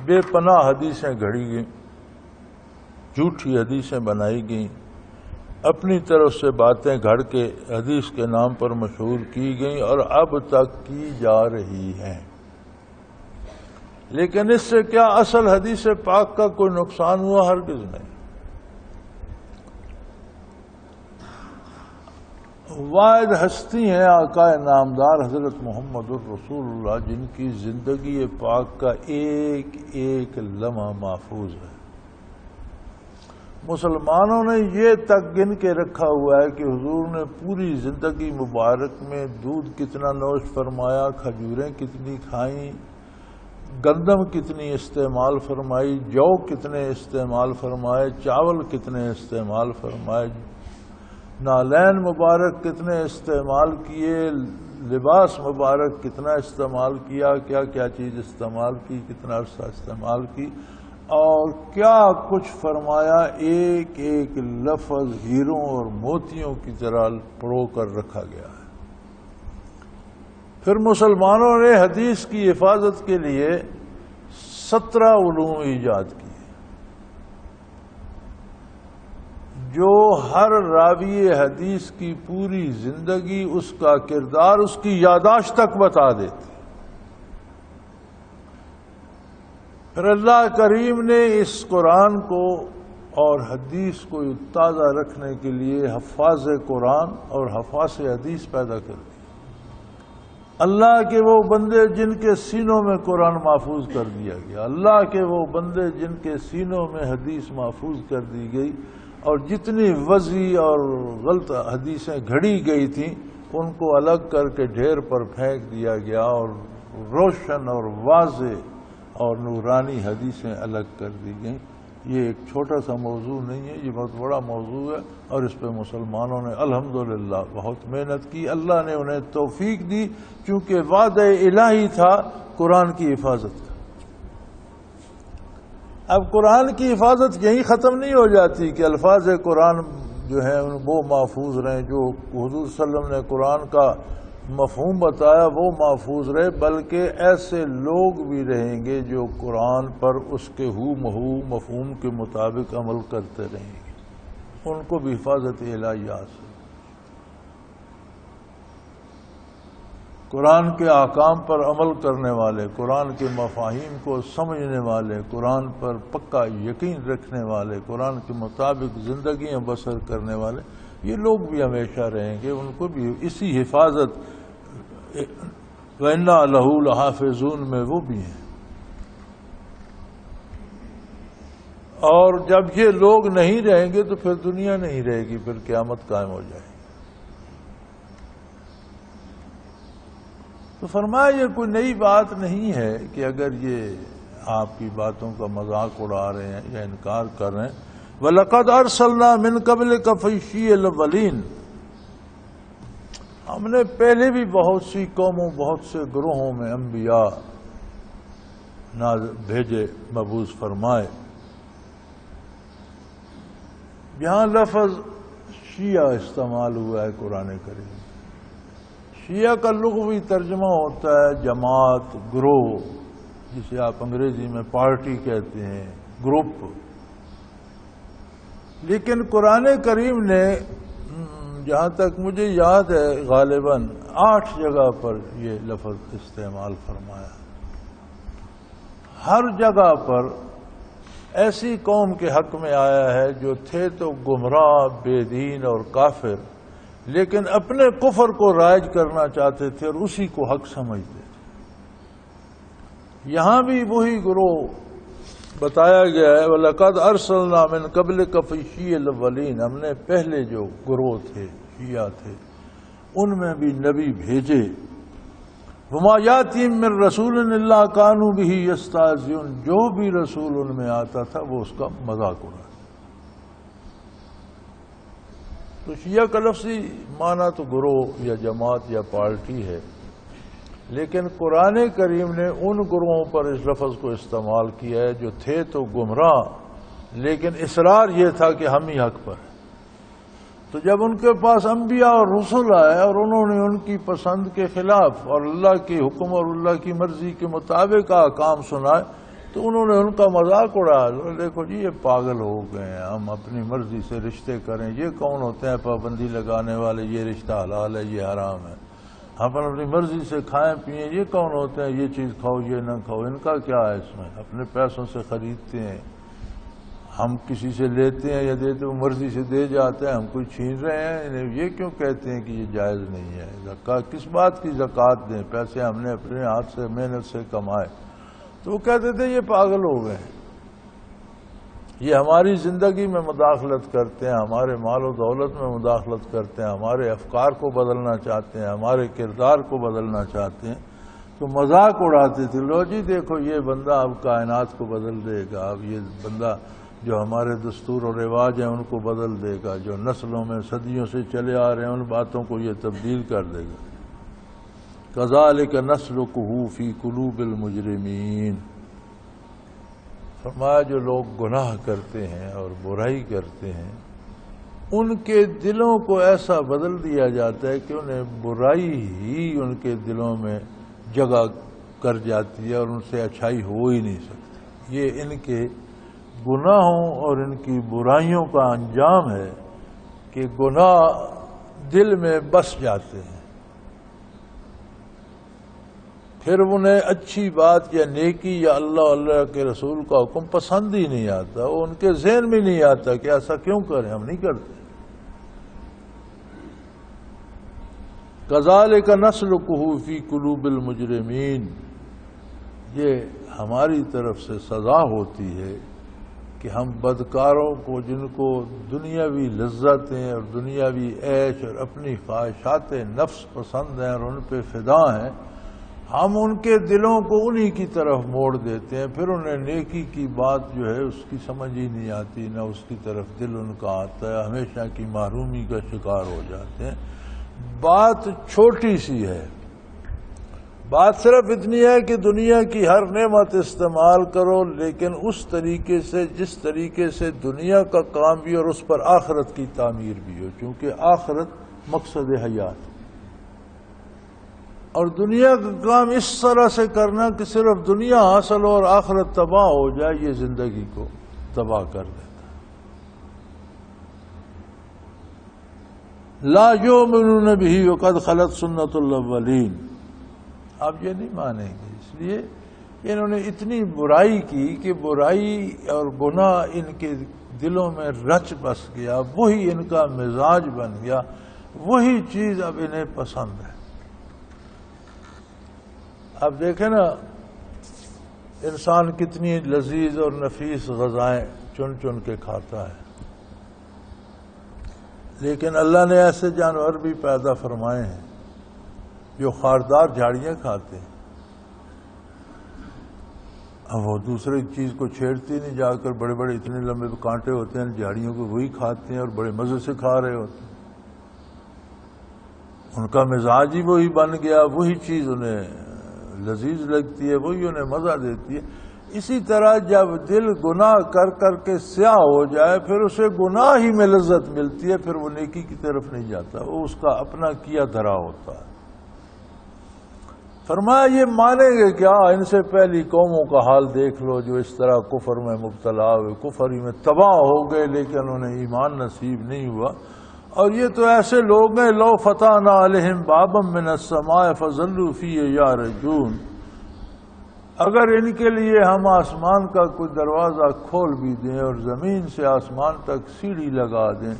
بے پناہ حدیثیں گھڑی گئیں، جھوٹی حدیثیں بنائی گئیں، اپنی طرف سے باتیں گھڑ کے حدیث کے نام پر مشہور کی گئیں، اور اب تک کی جا رہی ہیں۔ لیکن اس سے کیا اصل حدیث پاک کا کوئی نقصان ہوا؟ ہرگز نہیں۔ واحد ہستی ہیں آقا نامدار حضرت محمد الرسول اللہ، جن کی زندگی پاک کا ایک ایک لمحہ محفوظ ہے۔ مسلمانوں نے یہ تک گن کے رکھا ہوا ہے کہ حضور نے پوری زندگی مبارک میں دودھ کتنا نوش فرمایا، کھجوریں کتنی کھائیں، گندم کتنی استعمال فرمائی، جو کتنے استعمال فرمائے، چاول کتنے استعمال فرمائے، نالین مبارک کتنے استعمال کیے، لباس مبارک کتنا استعمال کیا، کیا کیا چیز استعمال کی، کتنا عرصہ استعمال کی، اور کیا کچھ فرمایا، ایک ایک لفظ ہیروں اور موتیوں کی طرح پرو کر رکھا گیا ہے۔ پھر مسلمانوں نے حدیث کی حفاظت کے لیے 17 علوم ایجاد کیے، جو ہر راوی حدیث کی پوری زندگی، اس کا کردار، اس کی یادداشت تک بتا دیتی۔ پھر اللہ کریم نے اس قرآن کو اور حدیث کو تازہ رکھنے کے لیے حفاظ قرآن اور حفاظ حدیث پیدا کر دی۔ اللہ کے وہ بندے جن کے سینوں میں قرآن محفوظ کر دیا گیا، اللہ کے وہ بندے جن کے سینوں میں حدیث محفوظ کر دی گئی، اور جتنی وضعی اور غلط حدیثیں گھڑی گئی تھیں ان کو الگ کر کے ڈھیر پر پھینک دیا گیا، اور روشن اور واضح اور نورانی حدیثیں الگ کر دی گئیں۔ یہ ایک چھوٹا سا موضوع نہیں ہے، یہ بہت بڑا موضوع ہے، اور اس پہ مسلمانوں نے الحمدللہ بہت محنت کی۔ اللہ نے انہیں توفیق دی، چونکہ وعدہ الہی تھا قرآن کی حفاظت کا۔ اب قرآن کی حفاظت یہی ختم نہیں ہو جاتی کہ الفاظ قرآن جو ہیں وہ محفوظ رہیں، جو حضور صلی اللہ علیہ وسلم نے قرآن کا مفہوم بتایا وہ محفوظ رہے، بلکہ ایسے لوگ بھی رہیں گے جو قرآن پر اس کے ہو مفہوم کے مطابق عمل کرتے رہیں گے، ان کو بھی حفاظت الہی حاصل۔ قرآن کے احکام پر عمل کرنے والے، قرآن کے مفاہیم کو سمجھنے والے، قرآن پر پکا یقین رکھنے والے، قرآن کے مطابق زندگیاں بسر کرنے والے، یہ لوگ بھی ہمیشہ رہیں گے، ان کو بھی اسی حفاظت وَإِنَّا لَهُ لَحَافِظُونَ میں وہ بھی ہیں۔ اور جب یہ لوگ نہیں رہیں گے تو پھر دنیا نہیں رہے گی، پھر قیامت قائم ہو جائے گی۔ تو فرمایا یہ کوئی نئی بات نہیں ہے کہ اگر یہ آپ کی باتوں کا مذاق اڑا رہے ہیں یا انکار کر رہے ہیں، وَلَقَدْ أَرْسَلْنَا مِن قَبْلِكَ فِي الشِّيَعِ الْأَوَّلِينَ، ہم نے پہلے بھی بہت سی قوموں، بہت سے گروہوں میں انبیاء بھیجے، مبعوث فرمائے۔ یہاں لفظ شیعہ استعمال ہوا ہے قرآن کریم۔ شیعہ کا لغوی ترجمہ ہوتا ہے جماعت، گروہ، جسے آپ انگریزی میں پارٹی کہتے ہیں، گروپ۔ لیکن قرآن کریم نے جہاں تک مجھے یاد ہے غالباً 8 جگہ پر یہ لفظ استعمال فرمایا۔ ہر جگہ پر ایسی قوم کے حق میں آیا ہے جو تھے تو گمراہ، بے دین اور کافر، لیکن اپنے کفر کو رائج کرنا چاہتے تھے اور اسی کو حق سمجھتے تھے۔ یہاں بھی وہی گروہ بتایا گیا ہے، وَلَقَدْ أَرْسَلْنَا مِن قَبْلِكَ فِي الشِّيَعِ الْأَوَّلِينَ، ہم نے پہلے جو گروہ تھے، شیعہ تھے، ان میں بھی نبی بھیجے۔ وَمَا يَأْتِيهِم مِّن رَّسُولٍ إِلَّا كَانُوا بِهِ يَسْتَهْزِئُونَ، جو بھی رسول ان میں آتا تھا وہ اس کا مذاق اڑاتا۔ تو شیعہ کا لفظی معنی تو گروہ یا جماعت یا پارٹی ہے، لیکن قرآن کریم نے ان گروہوں پر اس لفظ کو استعمال کیا ہے جو تھے تو گمراہ، لیکن اصرار یہ تھا کہ ہم ہی حق پر ہیں۔ تو جب ان کے پاس انبیاء اور رسول آئے اور انہوں نے ان کی پسند کے خلاف اور اللہ کے حکم اور اللہ کی مرضی کے مطابق کام سنائے تو انہوں نے ان کا مذاق اڑایا۔ دیکھو جی یہ پاگل ہو گئے ہیں، ہم اپنی مرضی سے رشتے کریں، یہ کون ہوتے ہیں پابندی لگانے والے، یہ رشتہ حلال ہے یہ حرام ہے، ہم اپنی مرضی سے کھائیں پئیں، یہ کون ہوتے ہیں یہ چیز کھاؤ یہ نہ کھاؤ، ان کا کیا ہے اس میں، اپنے پیسوں سے خریدتے ہیں، ہم کسی سے لیتے ہیں یا دیتے، وہ مرضی سے دے جاتے ہیں، ہم کوئی چھین رہے ہیں انہیں، یہ کیوں کہتے ہیں کہ یہ جائز نہیں ہے؟ زکوٰۃ کس بات کی زکوٰۃ دیں، پیسے ہم نے اپنے ہاتھ سے محنت سے کمائے۔ تو وہ کہتے تھے یہ پاگل ہو گئے ہیں، یہ ہماری زندگی میں مداخلت کرتے ہیں، ہمارے مال و دولت میں مداخلت کرتے ہیں، ہمارے افکار کو بدلنا چاہتے ہیں، ہمارے کردار کو بدلنا چاہتے ہیں۔ تو مذاق اڑاتے تھے، لو جی دیکھو یہ بندہ اب کائنات کو بدل دے گا، اب یہ بندہ جو ہمارے دستور و رواج ہیں ان کو بدل دے گا، جو نسلوں میں صدیوں سے چلے آ رہے ہیں ان باتوں کو یہ تبدیل کر دے گا۔ كَذَلِكَ نَسْلُكُهُ فِي قُلُوبِ الْمُجْرِمِينَ، فرمایا جو لوگ گناہ کرتے ہیں اور برائی کرتے ہیں ان کے دلوں کو ایسا بدل دیا جاتا ہے کہ انہیں برائی ہی ان کے دلوں میں جگہ کر جاتی ہے اور ان سے اچھائی ہو ہی نہیں سکتی۔ یہ ان کے گناہوں اور ان کی برائیوں کا انجام ہے کہ گناہ دل میں بس جاتے ہیں، پھر انہیں اچھی بات یا نیکی یا اللہ کے رسول کا حکم پسند ہی نہیں آتا، وہ ان کے ذہن میں نہیں آتا کہ ایسا کیوں کریں، ہم نہیں کرتے۔ كَذَلِكَ نَسْلُكُهُ فِي قُلُوبِ الْمُجْرِمِينَ، یہ ہماری طرف سے سزا ہوتی ہے کہ ہم بدکاروں کو جن کو دنیاوی لذتیں اور دنیاوی عیش اور اپنی خواہشات نفس پسند ہیں اور ان پہ فدا ہیں، ہم ان کے دلوں کو انہی کی طرف موڑ دیتے ہیں، پھر انہیں نیکی کی بات جو ہے اس کی سمجھ ہی نہیں آتی، نہ اس کی طرف دل ان کا آتا ہے، ہمیشہ کی محرومی کا شکار ہو جاتے ہیں۔ بات چھوٹی سی ہے، بات صرف اتنی ہے کہ دنیا کی ہر نعمت استعمال کرو لیکن اس طریقے سے جس طریقے سے دنیا کا کام بھی اور اس پر آخرت کی تعمیر بھی ہو، چونکہ آخرت مقصد حیات، اور دنیا کا کام اس طرح سے کرنا کہ صرف دنیا حاصل ہو اور آخرت تباہ ہو جائے، یہ زندگی کو تباہ کر دیتا ہے۔ لا یؤمنون بہ وقد خلت سنت الاولین، آپ یہ نہیں مانیں گے، اس لیے انہوں نے اتنی برائی کی کہ برائی اور گناہ ان کے دلوں میں رچ بس گیا، وہی ان کا مزاج بن گیا، وہی چیز اب انہیں پسند ہے۔ اب دیکھیں نا انسان کتنی لذیذ اور نفیس غذائیں چن چن کے کھاتا ہے، لیکن اللہ نے ایسے جانور بھی پیدا فرمائے ہیں جو خاردار جھاڑیاں کھاتے ہیں۔ اب وہ دوسرے چیز کو چھیڑتی نہیں، جا کر بڑے بڑے اتنے لمبے کانٹے ہوتے ہیں جھاڑیوں کو وہی کھاتے ہیں اور بڑے مزے سے کھا رہے ہوتے ہیں۔ ان کا مزاج ہی وہی بن گیا، وہی چیز انہیں لذیذ لگتی ہے، وہی انہیں مزہ دیتی ہے۔ اسی طرح جب دل گناہ کر کر کے سیاہ ہو جائے پھر اسے گناہ ہی میں لذت ملتی ہے، پھر وہ نیکی کی طرف نہیں جاتا، وہ اس کا اپنا کیا دھرا ہوتا ہے۔ فرمایا یہ مانیں گے کیا؟ ان سے پہلی قوموں کا حال دیکھ لو جو اس طرح کفر میں مبتلا ہوئے، کفر ہی میں تباہ ہو گئے، لیکن انہیں ایمان نصیب نہیں ہوا۔ اور یہ تو ایسے لوگ ہیں لو فتحنا علیہم بابا من السماء فظلوا فیہ یعرجون، اگر ان کے لیے ہم آسمان کا کوئی دروازہ کھول بھی دیں اور زمین سے آسمان تک سیڑھی لگا دیں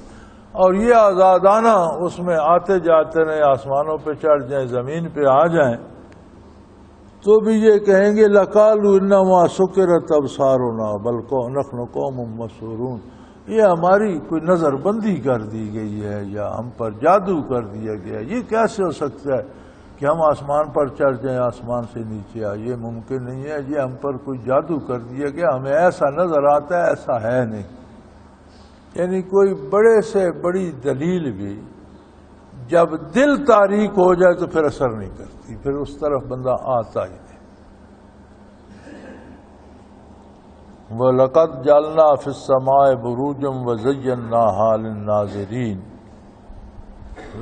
اور یہ آزادانہ اس میں آتے جاتے رہیں، آسمانوں پہ چڑھ جائیں، زمین پہ آ جائیں، تو بھی یہ کہیں گے لَقَالُوا إِنَّمَا سُكِّرَتْ أَبْصَارُنَا بَلْ نَحْنُ قَوْمٌ مَسْحُورُونَ، یہ ہماری کوئی نظر بندی کر دی گئی ہے یا ہم پر جادو کر دیا گیا۔ یہ کیسے ہو سکتا ہے کہ ہم آسمان پر چڑھ جائیں، آسمان سے نیچے آئے؟ یہ ممکن نہیں ہے، یہ ہم پر کوئی جادو کر دیا گیا، ہمیں ایسا نظر آتا ہے، ایسا ہے نہیں۔ یعنی کوئی بڑے سے بڑی دلیل بھی جب دل تاریک ہو جائے تو پھر اثر نہیں کرتی، پھر اس طرف بندہ آتا ہی نہیں۔ وَلَقَدْ جَعَلْنَا فِي السَّمَاءِ بُرُوجًا وَزَيَّنَّاهَا لِلنَّاظِرِينَ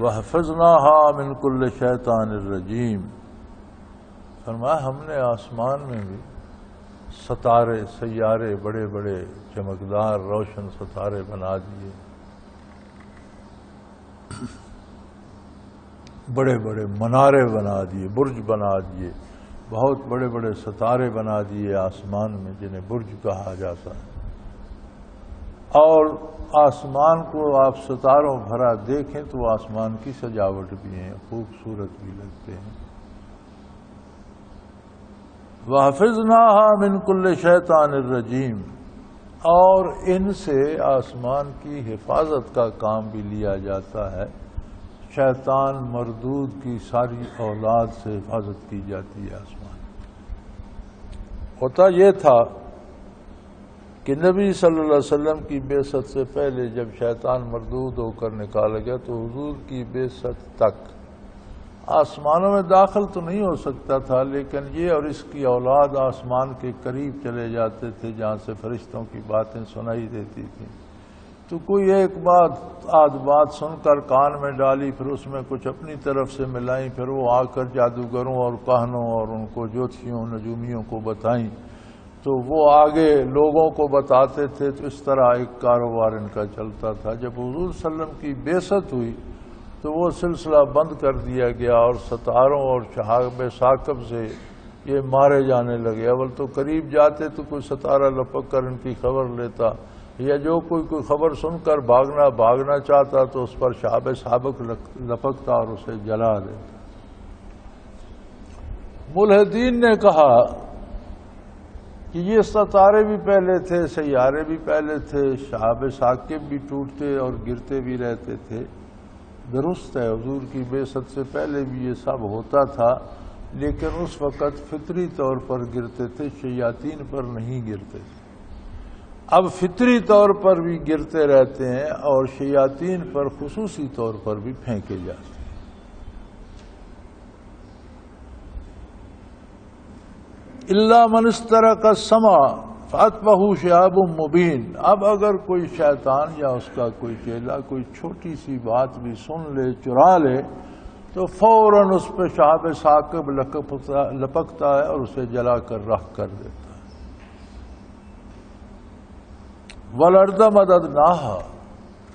وَحَفِظْنَاهَا مِنْ كُلِّ شَيْطَانٍ رَجِيمٍ، فرمایا ہم نے آسمان میں بھی ستارے، سیارے، بڑے بڑے چمکدار روشن ستارے بنا دیے، بڑے بڑے منارے بنا دیے، برج بنا دیے، بہت بڑے بڑے ستارے بنا دیے آسمان میں جنہیں برج کہا جاتا ہے۔ اور آسمان کو آپ ستاروں بھرا دیکھیں تو آسمان کی سجاوٹ بھی ہے، خوبصورت بھی لگتے ہیں۔ وَحَفِظْنَاهَا مِنْ كُلِّ شَيْطَانٍ الرَّجِيمٍ، اور ان سے آسمان کی حفاظت کا کام بھی لیا جاتا ہے، شیطان مردود کی ساری اولاد سے حفاظت کی جاتی ہے آسمان۔ ہوتا یہ تھا کہ نبی صلی اللہ علیہ وسلم کی بعثت سے پہلے جب شیطان مردود ہو کر نکالا گیا تو حضور کی بعثت تک آسمانوں میں داخل تو نہیں ہو سکتا تھا، لیکن یہ اور اس کی اولاد آسمان کے قریب چلے جاتے تھے جہاں سے فرشتوں کی باتیں سنائی دیتی تھیں۔ تو کوئی ایک بات سن کر کان میں ڈالی، پھر اس میں کچھ اپنی طرف سے ملائیں، پھر وہ آ کر جادوگروں اور کاہنوں اور ان کو جوتشیوں نجومیوں کو بتائیں، تو وہ آگے لوگوں کو بتاتے تھے۔ تو اس طرح ایک کاروبار ان کا چلتا تھا۔ جب حضور صلی اللہ علیہ وسلم کی بعثت ہوئی تو وہ سلسلہ بند کر دیا گیا اور ستاروں اور شہاب ثاقب سے یہ مارے جانے لگے۔ اول تو قریب جاتے تو کوئی ستارہ لپک کر ان کی خبر لیتا، یا جو کوئی خبر سن کر بھاگنا چاہتا تو اس پر شہاب سابق لپکتا اور اسے جلا دیتا۔ ملحدین نے کہا کہ یہ ستارے بھی پہلے تھے، سیارے بھی پہلے تھے، شہاب ثاقب بھی ٹوٹتے اور گرتے بھی رہتے تھے۔ درست ہے، حضور کی بعثت سے پہلے بھی یہ سب ہوتا تھا، لیکن اس وقت فطری طور پر گرتے تھے، شیاطین پر نہیں گرتے تھے۔ اب فطری طور پر بھی گرتے رہتے ہیں اور شیاطین پر خصوصی طور پر بھی پھینکے جاتے ہیں۔ الا من استرق السمع فاتبعه شهاب مبین، اب اگر کوئی شیطان یا اس کا کوئی چیلا کوئی چھوٹی سی بات بھی سن لے، چرا لے، تو فوراً اس پہ شہاب ثاقب لپکتا ہے اور اسے جلا کر رخ کر دیتا ہے۔ وَالْأَرْضَ مَدَدْنَاهَا،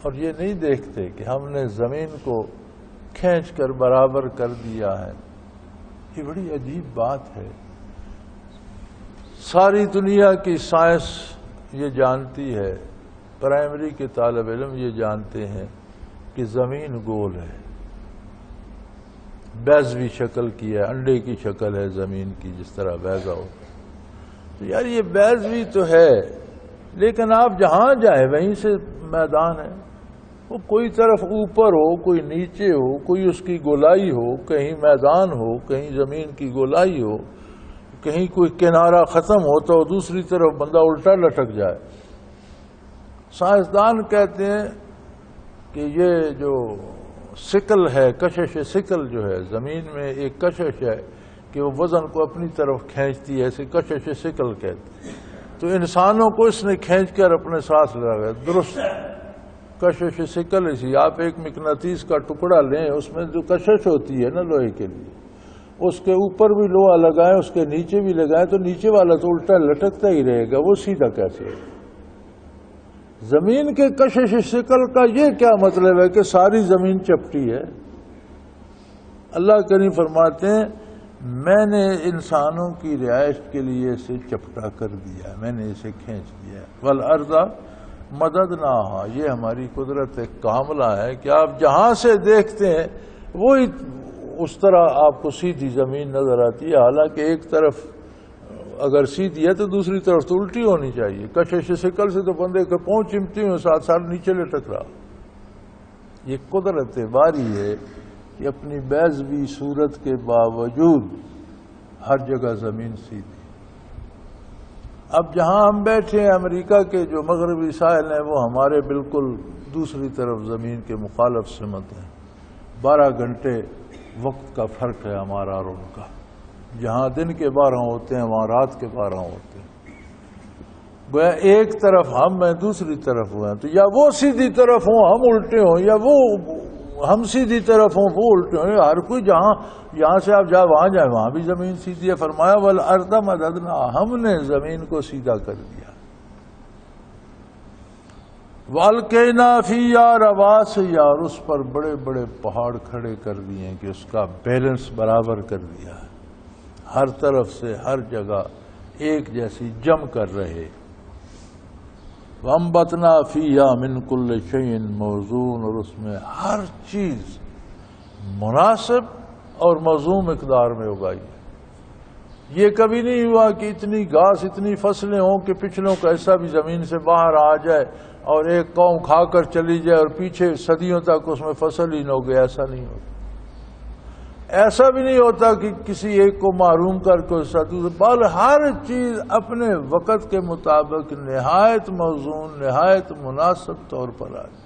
اور یہ نہیں دیکھتے کہ ہم نے زمین کو کھینچ کر برابر کر دیا ہے۔ یہ بڑی عجیب بات ہے۔ ساری دنیا کی سائنس یہ جانتی ہے، پرائمری کے طالب علم یہ جانتے ہیں کہ زمین گول ہے، بیضوی شکل کی ہے، انڈے کی شکل ہے زمین کی، جس طرح بیضا ہو۔ تو یار یہ بیضوی تو ہے، لیکن آپ جہاں جائیں وہیں سے میدان ہے، وہ کوئی طرف اوپر ہو، کوئی نیچے ہو، کوئی اس کی گولائی ہو، کہیں میدان ہو، کہیں زمین کی گولائی ہو، کہیں کوئی کنارہ ختم ہوتا ہو دوسری طرف بندہ الٹا لٹک جائے. سائنسدان کہتے ہیں کہ یہ جو سکل ہے، کشش سکل جو ہے زمین میں ایک کشش ہے کہ وہ وزن کو اپنی طرف کھینچتی ہے، اسے کشش سکل کہتے ہیں. تو انسانوں کو اس نے کھینچ کر اپنے ساتھ لگایا. درست کشش سکل اسی. آپ ایک مقناطیس کا ٹکڑا لیں، اس میں جو کشش ہوتی ہے نا لوہے کے لیے، اس کے اوپر بھی لوہا لگائیں، اس کے نیچے بھی لگائیں تو نیچے والا تو الٹا لٹکتا ہی رہے گا، وہ سیدھا کیسے ہے؟ زمین کے کشش شکل کا یہ کیا مطلب ہے کہ ساری زمین چپٹی ہے؟ اللہ کریم فرماتے ہیں میں نے انسانوں کی رہائش کے لیے اسے چپٹا کر دیا، میں نے اسے کھینچ دیا. والارض مددناہا، یہ ہماری قدرت کاملہ ہے کہ آپ جہاں سے دیکھتے ہیں وہی اس طرح آپ کو سیدھی زمین نظر آتی ہے. حالانکہ ایک طرف اگر سیدھی ہے تو دوسری طرف تو الٹی ہونی چاہیے. کشش شکل سے تو بندے کے پاؤں چمٹی ہوئے ساتھ ساتھ نیچے لٹک رہا. یہ قدرت باری ہے کہ اپنی بیضوی صورت کے باوجود ہر جگہ زمین سیدھی. اب جہاں ہم بیٹھے ہیں امریکہ کے جو مغربی ساحل ہیں وہ ہمارے بالکل دوسری طرف زمین کے مخالف سمت ہیں. 12 گھنٹے وقت کا فرق ہے ہمارا اور ان کا. جہاں دن کے 12 ہوتے ہیں وہاں رات کے 12 ہوتے ہیں. گویا ایک طرف ہم ہیں دوسری طرف ہوئے ہیں، تو یا وہ سیدھی طرف ہوں ہم الٹے ہوں، یا وہ ہم سیدھی طرف ہوں وہ الٹے ہوں. ہر کوئی یہاں سے آپ وہاں جائیں وہاں بھی زمین سیدھی ہے. فرمایا والارض مددنا، ہم نے زمین کو سیدھا کر دیا. والقینا فیہا رواسیہ، اور اس پر بڑے بڑے پہاڑ کھڑے کر دیے کہ اس کا بیلنس برابر کر دیا، ہر طرف سے ہر جگہ ایک جیسی جم کر رہے. وانبتنا فیہا من کل شیء موزون، اور اس میں ہر چیز مناسب اور موزون مقدار میں اگائی. یہ کبھی نہیں ہوا کہ اتنی گھاس اتنی فصلیں ہوں کہ پچھلوں کا حصہ بھی زمین سے باہر آ جائے اور ایک قوم کھا کر چلی جائے اور پیچھے صدیوں تک اس میں فصل ہی نہ اگے. ایسا نہیں ہوتا. ایسا بھی نہیں ہوتا کہ کسی ایک کو محروم کر کے بل ہر چیز اپنے وقت کے مطابق نہایت موزون نہایت مناسب طور پر آئی.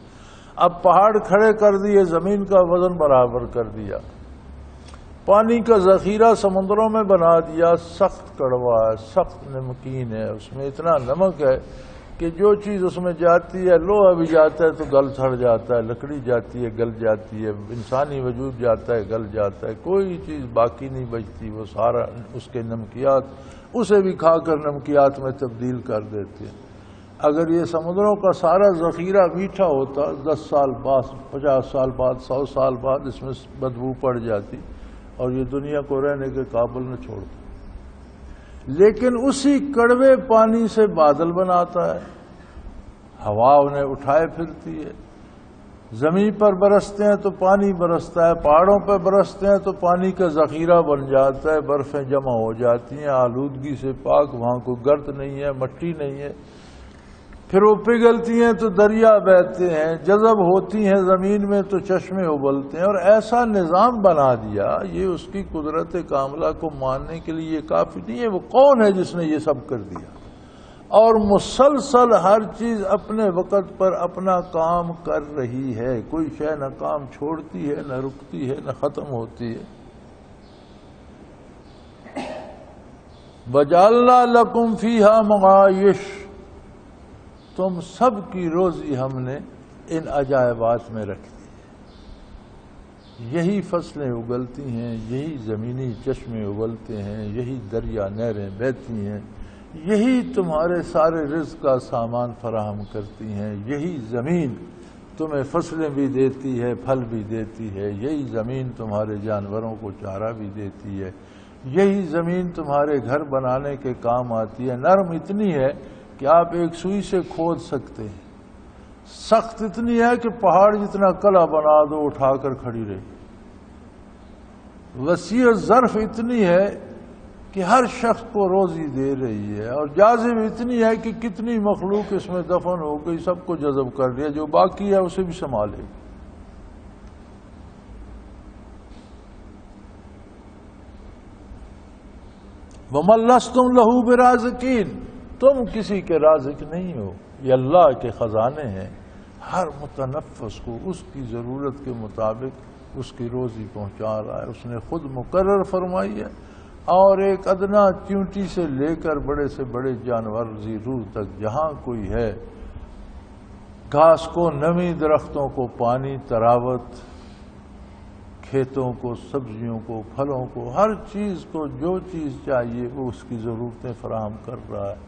اب پہاڑ کھڑے کر دیے، زمین کا وزن برابر کر دیا، پانی کا ذخیرہ سمندروں میں بنا دیا. سخت کڑوا ہے، سخت نمکین ہے، اس میں اتنا نمک ہے کہ جو چیز اس میں جاتی ہے، لوہا بھی جاتا ہے تو گل سڑ جاتا ہے، لکڑی جاتی ہے گل جاتی ہے، انسانی وجود جاتا ہے گل جاتا ہے، کوئی چیز باقی نہیں بچتی. وہ سارا اس کے نمکیات اسے بھی کھا کر نمکیات میں تبدیل کر دیتے ہیں. اگر یہ سمندروں کا سارا ذخیرہ میٹھا ہوتا 10 سال بعد 50 سال بعد 100 سال بعد اس میں بدبو پڑ جاتی اور یہ دنیا کو رہنے کے قابل نہ چھوڑتا. لیکن اسی کڑوے پانی سے بادل بناتا ہے، ہوا انہیں اٹھائے پھرتی ہے. زمین پر برستے ہیں تو پانی برستا ہے، پہاڑوں پر برستے ہیں تو پانی کا ذخیرہ بن جاتا ہے، برفیں جمع ہو جاتی ہیں، آلودگی سے پاک، وہاں کوئی گرد نہیں ہے، مٹی نہیں ہے. پھر وہ پگھلتی ہیں تو دریا بہتے ہیں، جذب ہوتی ہیں زمین میں تو چشمے ابلتے ہیں. اور ایسا نظام بنا دیا. یہ اس کی قدرت کاملہ کو ماننے کے لیے کافی نہیں ہے. وہ کون ہے جس نے یہ سب کر دیا؟ اور مسلسل ہر چیز اپنے وقت پر اپنا کام کر رہی ہے. کوئی شے نہ کام چھوڑتی ہے، نہ رکتی ہے، نہ ختم ہوتی ہے. وَجَعَلْنَا لَكُمْ فِيهَا مَعَائِشَ، تم سب کی روزی ہم نے ان عجائبات میں رکھ دی. یہی فصلیں اگلتی ہیں، یہی زمینی چشمے ابلتے ہیں، یہی دریا نہریں بہتی ہیں، یہی تمہارے سارے رزق کا سامان فراہم کرتی ہیں. یہی زمین تمہیں فصلیں بھی دیتی ہے، پھل بھی دیتی ہے. یہی زمین تمہارے جانوروں کو چارہ بھی دیتی ہے. یہی زمین تمہارے گھر بنانے کے کام آتی ہے. نرم اتنی ہے کہ آپ ایک سوئی سے کھود سکتے ہیں، سخت اتنی ہے کہ پہاڑ جتنا کلا بنا دو اٹھا کر کھڑی رہے. وسیع ظرف اتنی ہے کہ ہر شخص کو روزی دے رہی ہے. اور جاذب اتنی ہے کہ کتنی مخلوق اس میں دفن ہو گئی، سب کو جذب کر لیا. جو باقی ہے اسے بھی سنبھالے. وَمَن لَّسْتُمْ لَهُ بِرَازِقِينَ، تم کسی کے رازق نہیں ہو، یہ اللہ کے خزانے ہیں، ہر متنفس کو اس کی ضرورت کے مطابق اس کی روزی پہنچا رہا ہے، اس نے خود مقرر فرمائی ہے، اور ایک ادنا چیونٹی سے لے کر بڑے سے بڑے جانور ذی روح تک جہاں کوئی ہے، گھاس کو نمی، درختوں کو پانی، تراوت، کھیتوں کو، سبزیوں کو، پھلوں کو، ہر چیز کو جو چیز چاہیے وہ اس کی ضرورتیں فراہم کر رہا ہے،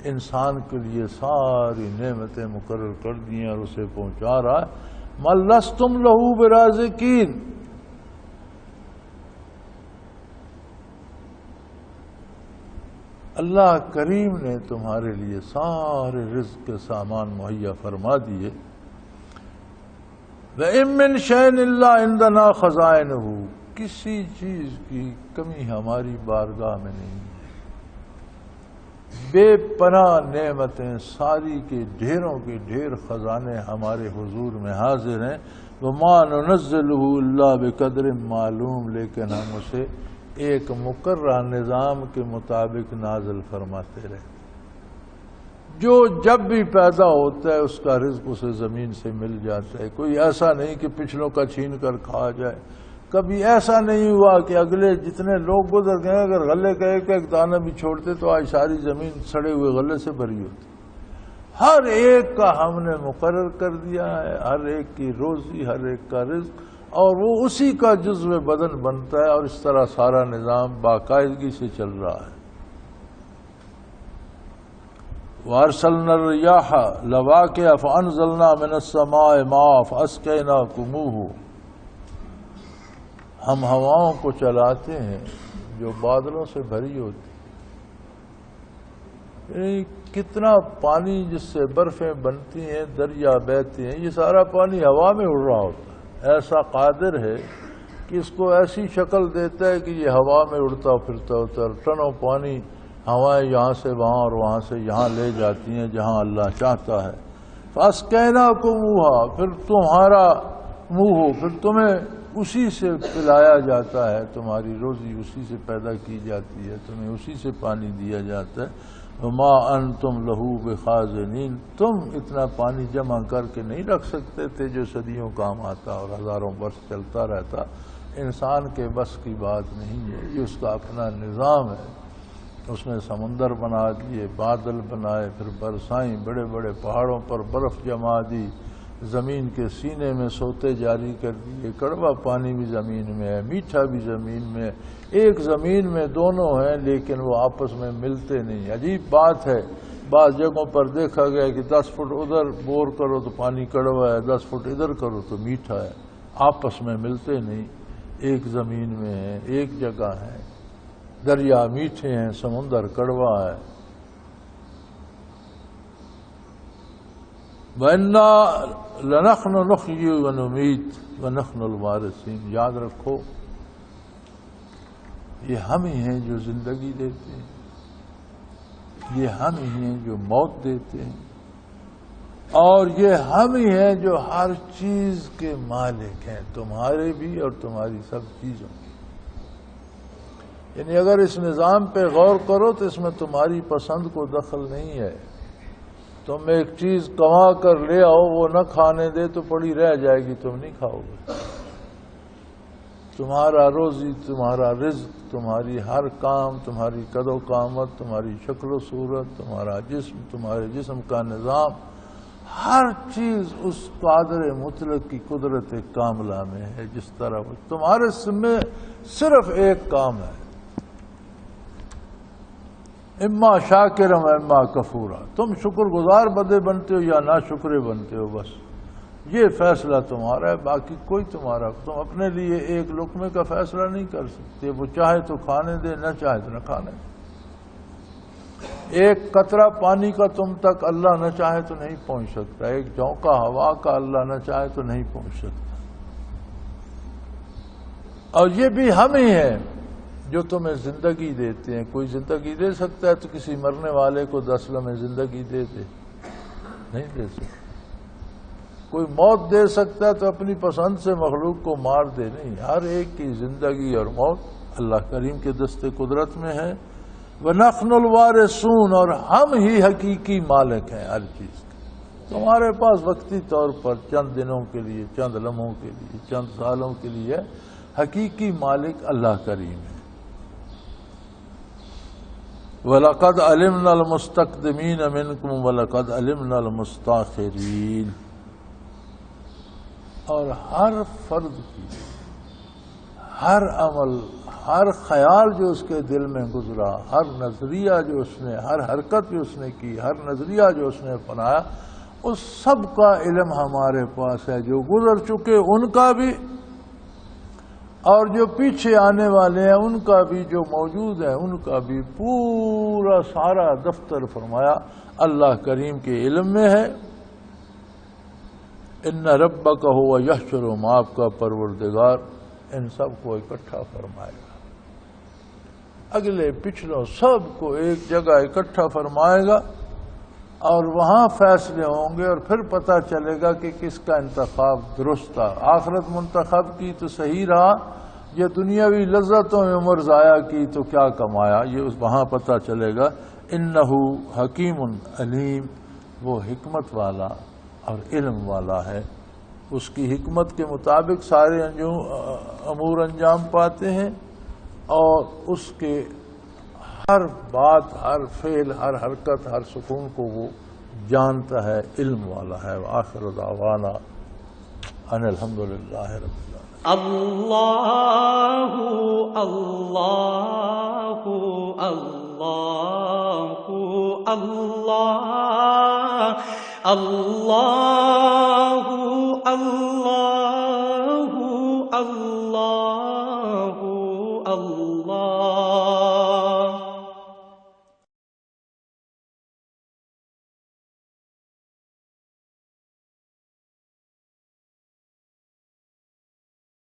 انسان کے لیے ساری نعمتیں مقرر کر دی ہیں اور اسے پہنچا رہا ہے۔ مَن لَّسْتُمْ لَهُ بِرَازِقِينَ، اللہ کریم نے تمہارے لیے سارے رزق کے سامان مہیا فرما دیے۔ وَإِن مِّن شَيْءٍ إِلَّا عِندَنَا خَزَائِنُهُ، کسی چیز کی کمی ہماری بارگاہ میں نہیں ہے، بے پناہ نعمتیں، ساری کے ڈھیروں کے ڈھیر خزانے ہمارے حضور میں حاضر ہیں۔ وَمَا نُنَزِّلُهُ إِلَّا بِقَدْرٍ معلوم، لیکن ہم اسے ایک مقررہ نظام کے مطابق نازل فرماتے رہتے، جو جب بھی پیدا ہوتا ہے اس کا رزق اسے زمین سے مل جاتا ہے، کوئی ایسا نہیں کہ پچھلوں کا چھین کر کھا جائے، کبھی ایسا نہیں ہوا کہ اگلے جتنے لوگ گزر گئے اگر غلے کا ایک دانہ بھی چھوڑتے تو آج ساری زمین سڑے ہوئے غلے سے بھری ہوتی، ہر ایک کا ہم نے مقرر کر دیا ہے، ہر ایک کی روزی، ہر ایک کا رزق، اور وہ اسی کا جزو بدن بنتا ہے، اور اس طرح سارا نظام باقاعدگی سے چل رہا ہے۔ وَأَرْسَلْنَا الرِّيَاحَ لَوَاقِعَ فَأَنزَلْنَا مِنَ السَّمَاءِ مَاءً فَأَسْقَيْنَاكُمُوهُ، ہم ہواؤں کو چلاتے ہیں جو بادلوں سے بھری ہوتی، کتنا پانی جس سے برفیں بنتی ہیں، دریا بہتے ہیں، یہ سارا پانی ہوا میں اڑ رہا ہوتا ہے، ایسا قادر ہے کہ اس کو ایسی شکل دیتا ہے کہ یہ ہوا میں اڑتا پھرتا ہوتا ہے، ٹنوں پانی ہوائیں یہاں سے وہاں اور وہاں سے یہاں لے جاتی ہیں جہاں اللہ چاہتا ہے۔ فَأَسْقَيْنَاكُمُوهَا، پھر تمہارا منہ ہو، پھر تمہیں اسی سے پلایا جاتا ہے، تمہاری روزی اسی سے پیدا کی جاتی ہے، تمہیں اسی سے پانی دیا جاتا ہے۔ وَمَا أَنْتُمْ لَهُ بِخَازِنِينَ، تم اتنا پانی جمع کر کے نہیں رکھ سکتے تھے جو صدیوں کام آتا اور ہزاروں برس چلتا رہتا، انسان کے بس کی بات نہیں ہے، یہ اس کا اپنا نظام ہے۔ اس نے سمندر بنا دیے، بادل بنائے، پھر برسائیں، بڑے بڑے پہاڑوں پر برف جما دی، زمین کے سینے میں سوتے جاری کر دیے، کڑوا پانی بھی زمین میں ہے، میٹھا بھی زمین میں ہے، ایک زمین میں دونوں ہیں لیکن وہ آپس میں ملتے نہیں۔ عجیب بات ہے، بعض جگہوں پر دیکھا گیا کہ 10 فٹ ادھر بور کرو تو پانی کڑوا ہے، 10 فٹ ادھر کرو تو میٹھا ہے، آپس میں ملتے نہیں، ایک زمین میں ہے، ایک جگہ ہے، دریا میٹھے ہیں، سمندر کڑوا ہے۔ وَإِنَّا لَنَحْنُ نُحْيِي وَنُمِيتُ وَنَحْنُ الْوَارِثُونَ، یاد رکھو یہ ہم ہی ہیں جو زندگی دیتے ہیں، یہ ہم ہی ہیں جو موت دیتے ہیں، اور یہ ہم ہی ہیں جو ہر چیز کے مالک ہیں، تمہارے بھی اور تمہاری سب چیزوں کی۔ یعنی اگر اس نظام پہ غور کرو تو اس میں تمہاری پسند کو دخل نہیں ہے، تم ایک چیز کما کر لے آؤ، وہ نہ کھانے دے تو پڑی رہ جائے گی، تم نہیں کھاؤ گے۔ تمہارا روزی، تمہارا رزق، تمہاری ہر کام، تمہاری قد و قامت، تمہاری شکل و صورت، تمہارا جسم، تمہارے جسم کا نظام، ہر چیز اس قادر مطلق کی قدرت کاملہ میں ہے۔ جس طرح تمہارے میں صرف ایک کام ہے، اما شاکرا و اما کفورا، تم شکر گزار بندے بنتے ہو یا ناشکرے بنتے ہو، بس یہ فیصلہ تمہارا ہے، باقی کوئی تمہارا، تم اپنے لیے ایک لقمے کا فیصلہ نہیں کر سکتے، وہ چاہے تو کھانے دے، نہ چاہے تو نہ کھانے دے۔ ایک قطرہ پانی کا تم تک اللہ نہ چاہے تو نہیں پہنچ سکتا، ایک جھونکا ہوا کا اللہ نہ چاہے تو نہیں پہنچ سکتا، اور یہ بھی ہم ہی ہیں جو تمہیں زندگی دیتے ہیں۔ کوئی زندگی دے سکتا ہے تو کسی مرنے والے کو 10 لمحے زندگی دے دے؟ نہیں دے سکتا۔ کوئی موت دے سکتا ہے تو اپنی پسند سے مخلوق کو مار دے؟ نہیں، ہر ایک کی زندگی اور موت اللہ کریم کے دست قدرت میں ہے، وَنَحْنُ الْوَارِثُونَ، اور ہم ہی حقیقی مالک ہیں ہر چیز کے. تمہارے پاس وقتی طور پر چند دنوں کے لیے، چند لمحوں کے لیے، چند سالوں کے لیے حقیقی مالک اللہ کریم ہے. وَلَقَدْ عَلِمْنَا الْمُسْتَقْدِمِينَ مِنْكُمْ وَلَقَدْ عَلِمْنَا الْمُسْتَأْخِرِينَ. اور ہر فرد کی ہر عمل، ہر خیال جو اس کے دل میں گزرا، ہر نظریہ جو اس نے، ہر حرکت جو اس نے کی، ہر نظریہ جو اس نے اپنایا، اس سب کا علم ہمارے پاس ہے. جو گزر چکے ان کا بھی اور جو پیچھے آنے والے ہیں ان کا بھی، جو موجود ہیں ان کا بھی، پورا سارا دفتر فرمایا اللہ کریم کے علم میں ہے. ان ربک هو یحشر، آپ کا پروردگار ان سب کو اکٹھا فرمائے گا، اگلے پچھلوں سب کو ایک جگہ اکٹھا فرمائے گا، اور وہاں فیصلے ہوں گے، اور پھر پتہ چلے گا کہ کس کا انتخاب درست تھا. آخرت منتخب کی تو صحیح رہا، یہ دنیاوی لذتوں میں عمر ضائع کی تو کیا کمایا، یہ وہاں پتہ چلے گا. انہ حکیم علیم، وہ حکمت والا اور علم والا ہے. اس کی حکمت کے مطابق سارے امور انجام پاتے ہیں، اور اس کے ہر بات، ہر فعل، ہر حرکت، ہر سکون کو وہ جانتا ہے، علم والا ہے. وآخر دعوانا ان الحمدللہ رب العالمین.
اللہ اللہ اللہ اللہ اللہ اللہ اللہ اللہ.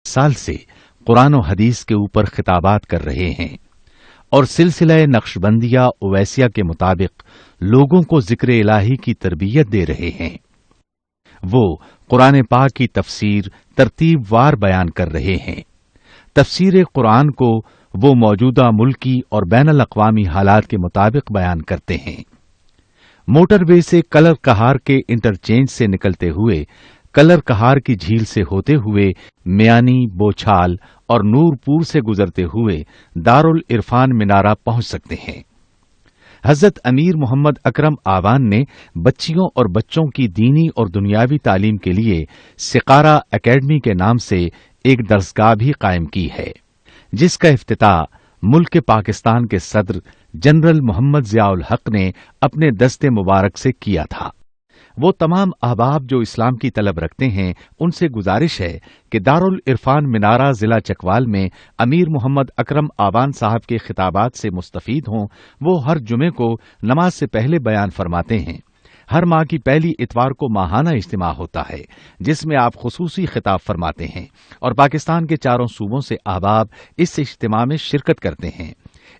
سال سے قرآن و حدیث کے اوپر خطابات کر رہے ہیں اور سلسلہ نقشبندیہ اویسیہ کے مطابق لوگوں کو ذکر الہی کی تربیت دے رہے ہیں. وہ قرآن پاک کی تفسیر ترتیب وار بیان کر رہے ہیں. تفسیر قرآن کو وہ موجودہ ملکی اور بین الاقوامی حالات کے مطابق بیان کرتے ہیں. موٹر وے سے کلر کہار کے انٹرچینج سے نکلتے ہوئے، کلر کہار کی جھیل سے ہوتے ہوئے، میانی، بوچھال اور نور پور سے گزرتے ہوئے دارالعرفان منارہ پہنچ سکتے ہیں. حضرت امیر محمد اکرم آوان نے بچیوں اور بچوں کی دینی اور دنیاوی تعلیم کے لیے سقارہ اکیڈمی کے نام سے ایک درسگاہ بھی قائم کی ہے، جس کا افتتاح ملک پاکستان کے صدر جنرل محمد ضیاء الحق نے اپنے دست مبارک سے کیا تھا. وہ تمام احباب جو اسلام کی طلب رکھتے ہیں ان سے گزارش ہے کہ دارالعرفان منارہ ضلع چکوال میں امیر محمد اکرم آوان صاحب کے خطابات سے مستفید ہوں. وہ ہر جمعے کو نماز سے پہلے بیان فرماتے ہیں. ہر ماہ کی پہلی اتوار کو ماہانہ اجتماع ہوتا ہے جس میں آپ خصوصی خطاب فرماتے ہیں، اور پاکستان کے چاروں صوبوں سے احباب اس اجتماع میں شرکت کرتے ہیں.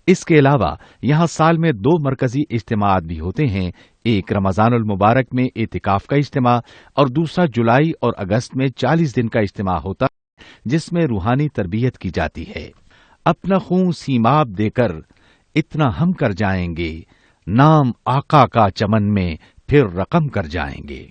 اس کے علاوہ یہاں سال میں 2 مرکزی اجتماعات بھی ہوتے ہیں، ایک رمضان المبارک میں اعتکاف کا اجتماع اور دوسرا جولائی اور اگست میں 40 دن کا اجتماع ہوتا ہے جس میں روحانی تربیت کی جاتی ہے. اپنا خون سیماب دے کر اتنا ہم کر جائیں گے، نام آقا کا چمن میں پھر رقم کر جائیں گے.